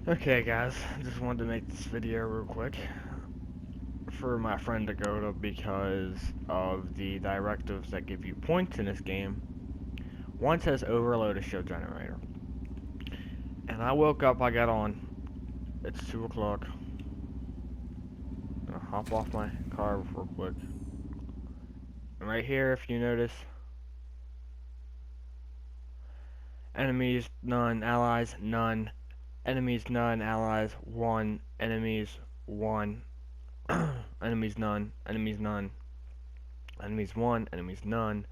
Okay guys, just wanted to make this video real quick for my friend to go to because of the directives that give you points in this game. One says overload a shield generator. And I woke up, I got on, it's 2 o'clock. I'll hop off my car real quick. And right here, if you notice, enemies, none, allies, none, enemies, none, allies, 1, enemies, 1, enemies, none, enemies, none, enemies, 1, enemies, none,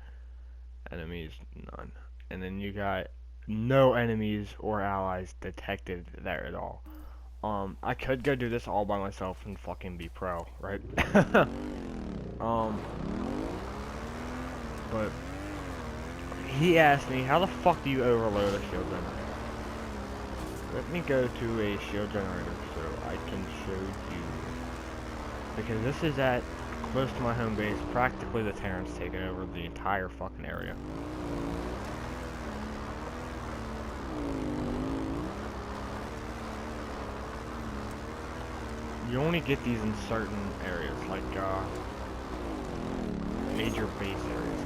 enemies, none. And then you got no enemies or allies detected there at all. I could go do this all by myself and fucking be pro, right? But he asked me, how the fuck do you overload a shield generator? Let me go to a shield generator so I can show you. Because this is at close to my home base, practically the Terrans taking over the entire fucking area. You only get these in certain areas, like major base areas.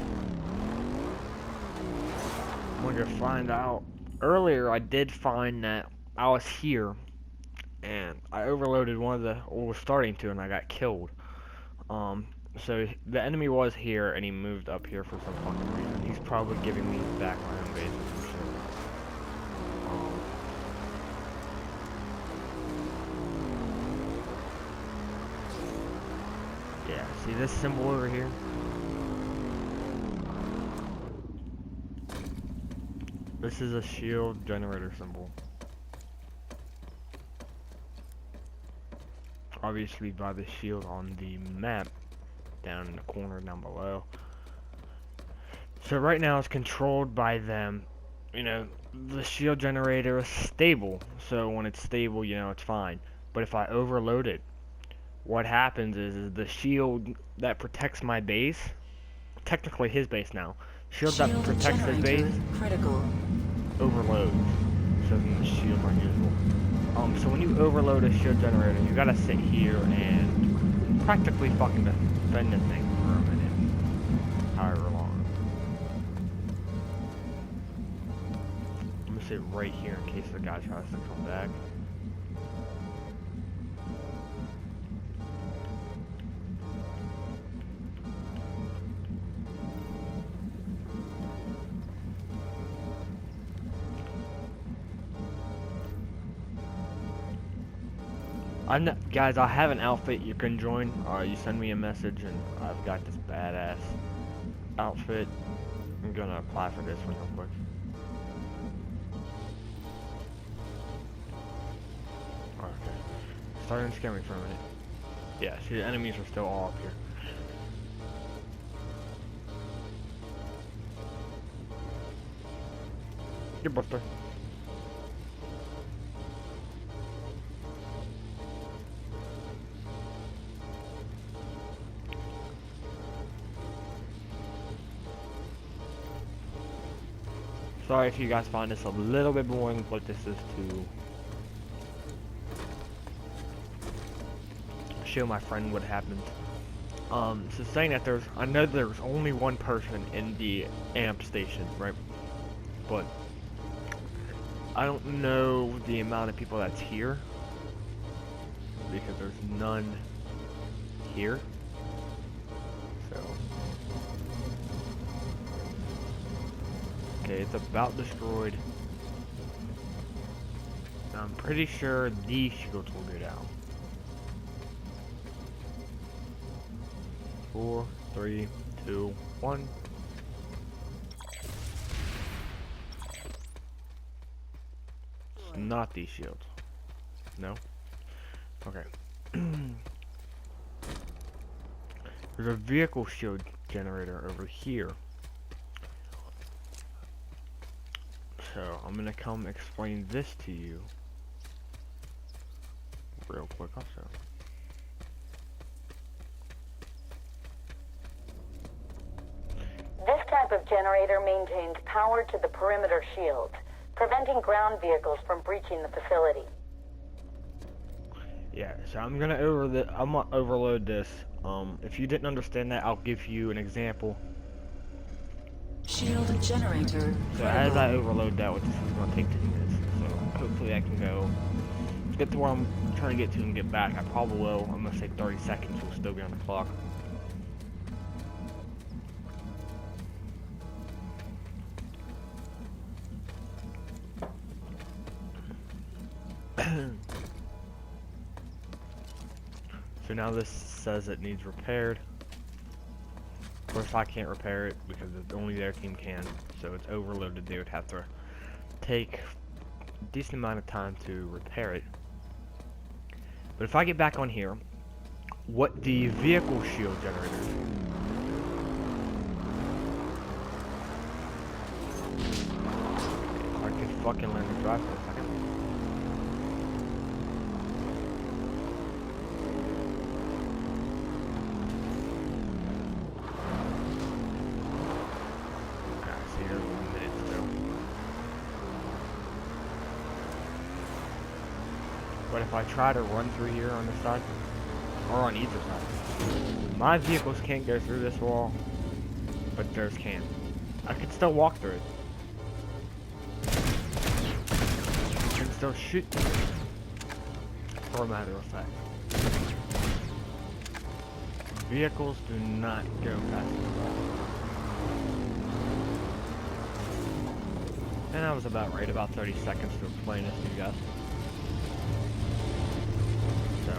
I'm gonna go find out. Earlier, I did find that I was here, and I overloaded one of the, or was starting to, and I got killed. So the enemy was here, and he moved up here for some fucking reason. He's probably giving me back my home base or some shit. Yeah, see this symbol over here? This is a shield generator symbol. Obviously by the shield on the map down in the corner down below. So right now it's controlled by them. You know, the shield generator is stable. So when it's stable, you know, it's fine. But if I overload it, what happens is the shield that protects my base, technically his base now, shield that protects his base, critical, overloads. So then the shield's unusable. So when you overload a shield generator, you gotta sit here and practically fucking defend this thing for a minute, however long. I'm gonna sit right here in case the guy tries to come back. Guys, I have an outfit you can join. You send me a message and I've got this badass outfit. I'm gonna apply for this one real quick. Okay. Starting to scare me for a minute. Yeah, see the enemies are still all up here. Your birthday. Sorry if you guys find this a little bit boring, but this is to show my friend what happened. So saying that I know there's only one person in the amp station, right? But I don't know the amount of people that's here because there's none here. So okay, it's about destroyed. I'm pretty sure these shields will go down. 4, 3, 2, 1. It's not these shields. No? Okay. There's a vehicle shield generator over here. So I'm gonna come explain this to you real quick also. This type of generator maintains power to the perimeter shield, preventing ground vehicles from breaching the facility. Yeah, so I'm gonna overload this. If you didn't understand that, I'll give you an example. Shield generator So as I critical. overload that, which is gonna take 2 minutes, so hopefully I can go get to where I'm trying to get to and get back. I probably will. I'm gonna say 30 seconds will still be on the clock. So now this says it needs repaired. Of course I can't repair it because only their team can. So it's overloaded. They would have to take a decent amount of time to repair it. But if I get back on here, what the vehicle shield generators. I could fucking learn to drive for a second. See here in 1 minute still. But if I try to run through here on this side, or on either side, my vehicles can't go through this wall, but theirs can. I could still walk through it. I can still shoot them, for a matter of fact. Vehicles do not go fast enough. And I was about right, about 30 seconds to explain this to you guys. So,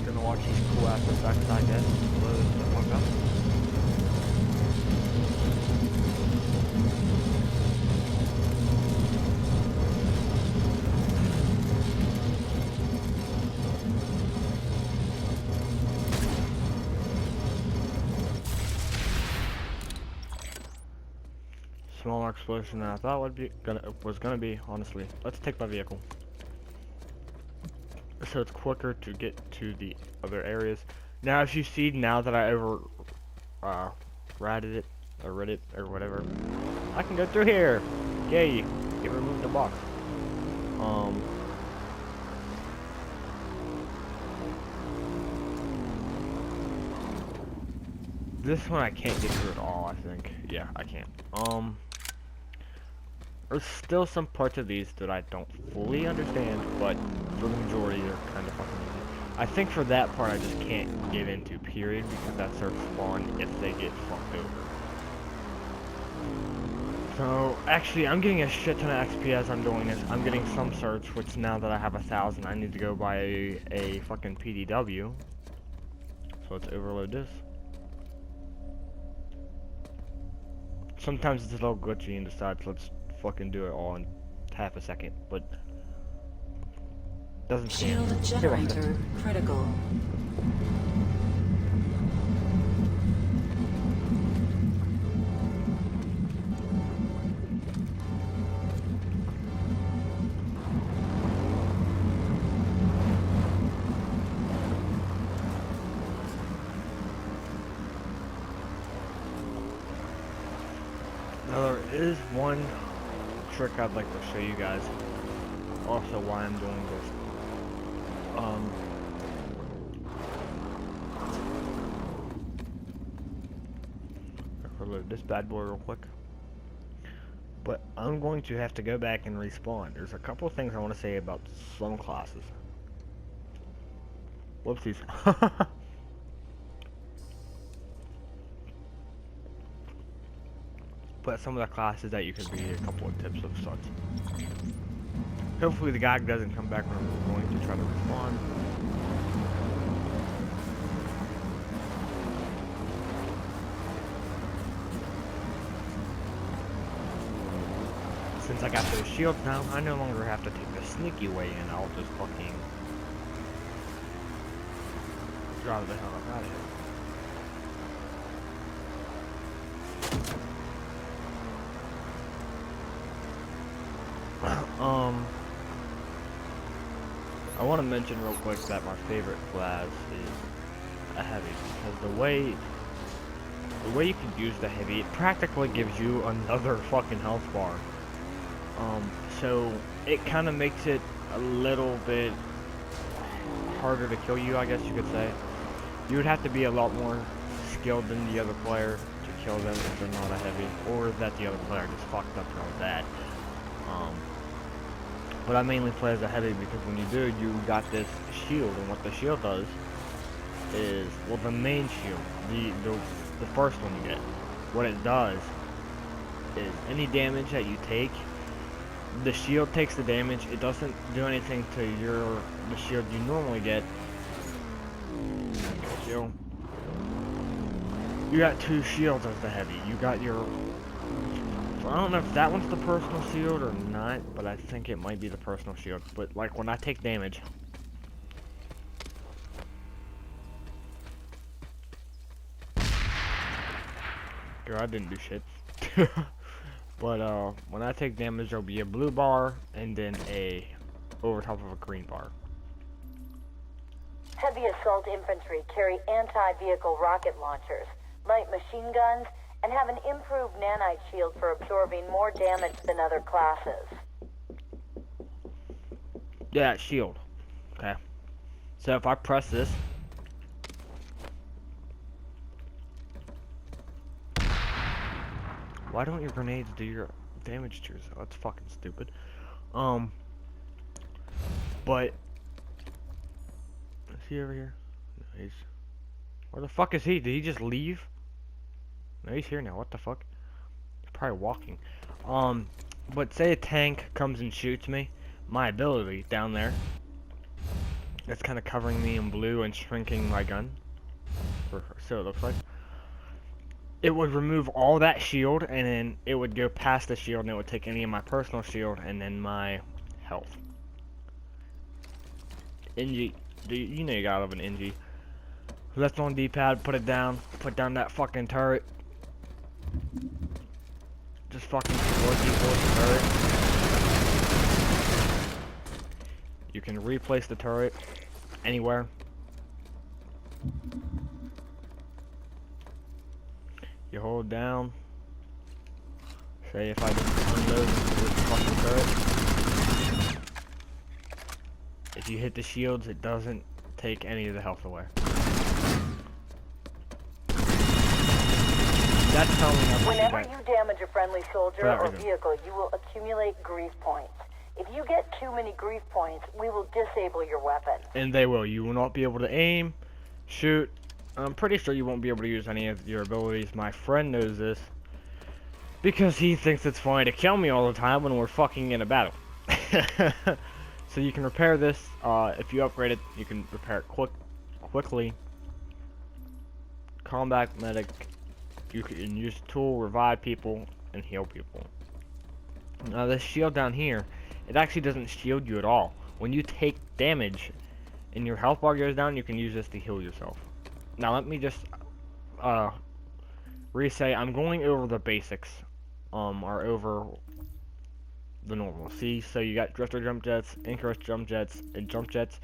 gonna watch these cool ass effects, I guess. Load the fuck up. Smaller explosion than I thought was gonna be, honestly. Let's take my vehicle. So it's quicker to get to the other areas. Now if you see now that I read it or whatever, I can go through here. Yay! It removed the box. This one I can't get through at all, I think. Yeah, I can't. There's still some parts of these that I don't fully understand, but for the majority, they're kind of fucking easy. I think for that part, I just can't get into, period, because that's their spawn if they get fucked over. So, actually, I'm getting a shit ton of XP as I'm doing this. I'm getting some certs, which now that I have 1,000, I need to go buy a fucking PDW. So let's overload this. Sometimes it's a little glitchy and decides let's fucking do it all in half a second, but doesn't seem. Shield generator critical. Now there is one trick I'd like to show you guys. Also, why I'm doing this. Reload this bad boy real quick. But I'm going to have to go back and respawn. There's a couple of things I want to say about some classes. Whoopsies. But some of the classes that you can read a couple of tips of such. Hopefully the guy doesn't come back when I'm going to try to respawn. Since I got those shields now, I no longer have to take the sneaky way in. I'll just fucking drive the hell out of here. I want to mention real quick that my favorite class is a heavy, because the way you can use the heavy, it practically gives you another fucking health bar. So it kind of makes it a little bit harder to kill you, I guess you could say. You would have to be a lot more skilled than the other player to kill them if they're not a heavy, or that the other player just fucked up real bad. But I mainly play as a heavy because when you do, you got this shield, and what the shield does is, well, the main shield, the first one you get, what it does is any damage that you take, the shield takes the damage. It doesn't do anything to the shield you normally get. Shield. You got two shields as the heavy. You got your, I don't know if that one's the personal shield or not, but I think it might be the personal shield. But like when I take damage, girl, I didn't do shit. But when I take damage, there'll be a blue bar and then a over top of a green bar. Heavy assault infantry carry anti-vehicle rocket launchers, light machine guns, and have an improved nanite shield for absorbing more damage than other classes. Yeah, shield. Okay. So if I press this, why don't your grenades do your damage to yourself? That's fucking stupid. But is he over here? No, he's. Where the fuck is he? Did he just leave? No, he's here now. What the fuck? He's probably walking. But say a tank comes and shoots me, my ability down there, it's kind of covering me in blue and shrinking my gun. Or so it looks like. It would remove all that shield, and then it would go past the shield, and it would take any of my personal shield, and then my health. NG, you know you gotta love an NG. Left on D-pad, put it down, put down that fucking turret. Just fucking destroy people with the turret. You can replace the turret anywhere. You hold down. Say if I just unload this fucking turret. If you hit the shields, it doesn't take any of the health away. That's telling me how much Whenever you got. you damage a friendly soldier or vehicle, you will accumulate grief points. If you get too many grief points, we will disable your weapon. And they will. You will not be able to aim, shoot. I'm pretty sure you won't be able to use any of your abilities. My friend knows this because he thinks it's funny to kill me all the time when we're fucking in a battle. So you can repair this. If you upgrade it, you can repair it quickly. Combat medic. You can use the tool, revive people, and heal people. Now this shield down here, it actually doesn't shield you at all. When you take damage and your health bar goes down, you can use this to heal yourself. Now let me just re-say, I'm going over the basics, or over the normal. See, so you got drifter jump jets, Icarus jump jets, and jump jets.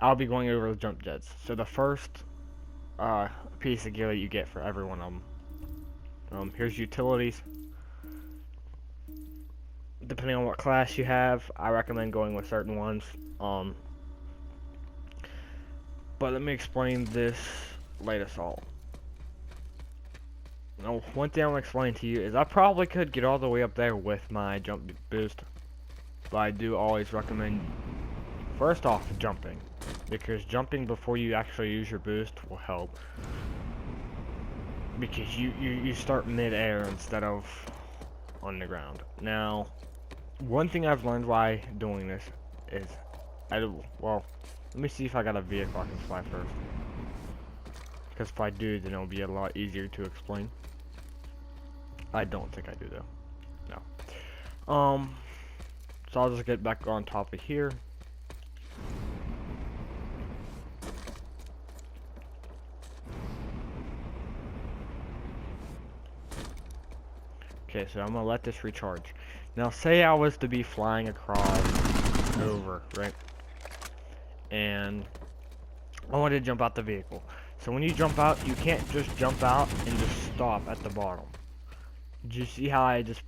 I'll be going over the jump jets. So the first piece of gear that you get for every one of them. Here's utilities. Depending on what class you have, I recommend going with certain ones. But let me explain this light assault. Now, one thing I'm gonna explain to you is I probably could get all the way up there with my jump boost, but I do always recommend first off jumping, because jumping before you actually use your boost will help. Because you start mid-air instead of on the ground. Now, one thing I've learned while doing this is, well, let me see if I got a vehicle I can fly first. Because if I do, then it'll be a lot easier to explain. I don't think I do though. No. So I'll just get back on top of here. Okay, so I'm gonna let this recharge. Now say I was to be flying across over, right? And I wanted to jump out the vehicle. So when you jump out, you can't just jump out and just stop at the bottom. Did you see how I just